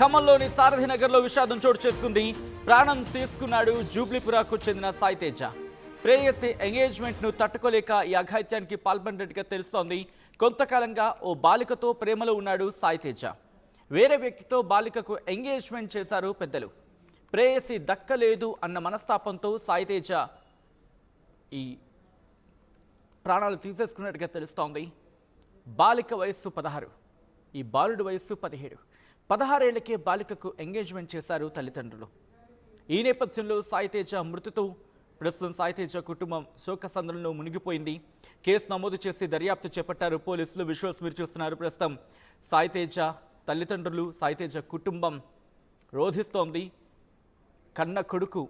ఖమ్మంలోని సారథినగర్లో విషాదం చోటు చేసుకుంది. ప్రాణం తీసుకున్నాడు జూబ్లీపురాకు చెందిన సాయితేజ. ప్రేయసి ఎంగేజ్మెంట్ను తట్టుకోలేక ఈ అఘాయిత్యానికి పాల్పడినట్టుగా తెలుస్తోంది. కొంతకాలంగా ఓ బాలికతో ప్రేమలో ఉన్నాడు సాయితేజ. వేరే వ్యక్తితో బాలికకు ఎంగేజ్మెంట్ చేశారు పెద్దలు. ప్రేయసి దక్కలేదు అన్న మనస్తాపంతో సాయితేజ ఈ ప్రాణాలు తీసేసుకున్నట్టుగా తెలుస్తోంది. బాలిక వయస్సు 16, ఈ బాలుడి వయస్సు 17. 16 ఏళ్లకే బాలికకు ఎంగేజ్మెంట్ చేశారు తల్లిదండ్రులు. ఈ నేపథ్యంలో సాయితేజ మృతితో ప్రస్తుతం సాయితేజ కుటుంబం శోకసంద్రంలో మునిగిపోయింది. కేసు నమోదు చేసి దర్యాప్తు చేపట్టారు పోలీసులు. విజువల్స్ మీరు చూస్తున్నారు. ప్రస్తుతం సాయితేజ తల్లిదండ్రులు, సాయితేజ కుటుంబం రోధిస్తోంది. కన్న కొడుకు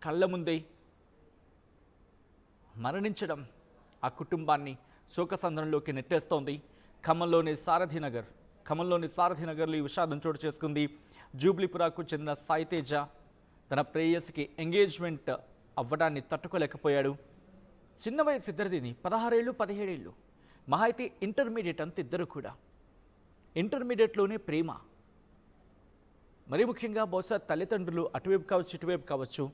కళ్ళ ముందే మరణించడం ఆ కుటుంబాన్ని శోకసంద్రంలోకి నెట్టేస్తోంది. ఖమ్మంలోని సారథినగర్లో ఈ విషాదం చోటు చేసుకుంది. జూబ్లీపురాకు చెందిన సాయితేజ తన ప్రేయసికి ఎంగేజ్మెంట్ అవ్వడాన్ని తట్టుకోలేకపోయాడు. చిన్న వయసు ఇద్దరిది, 16 ఏళ్ళు 17 ఏళ్ళు. మహా అయితే ఇంటర్మీడియట్ అంత ఇద్దరు కూడా. ఇంటర్మీడియట్లోనే ప్రేమ. మరీ ముఖ్యంగా బహుశా తల్లిదండ్రులు అటువైపు కావచ్చు ఇటువైపు కావచ్చు,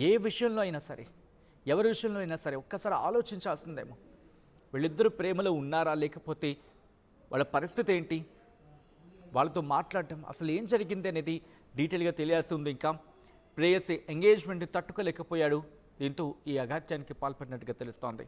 ఏ విషయంలో అయినా సరే, ఎవరి విషయంలో అయినా సరే ఒక్కసారి ఆలోచించాల్సిందేమో. వీళ్ళిద్దరూ ప్రేమలో ఉన్నారా, లేకపోతే వాళ్ళ పరిస్థితి ఏంటి, వాళ్ళతో మాట్లాడటం అసలు ఏం జరిగింది అనేది డీటెయిల్గా తెలియాల్సి ఉంది. ఇంకా ప్రేయసి ఎంగేజ్మెంట్ తట్టుకోలేకపోయాడు. దీంతో ఈ అఘాత్యానికి పాల్పడినట్టుగా తెలుస్తోంది.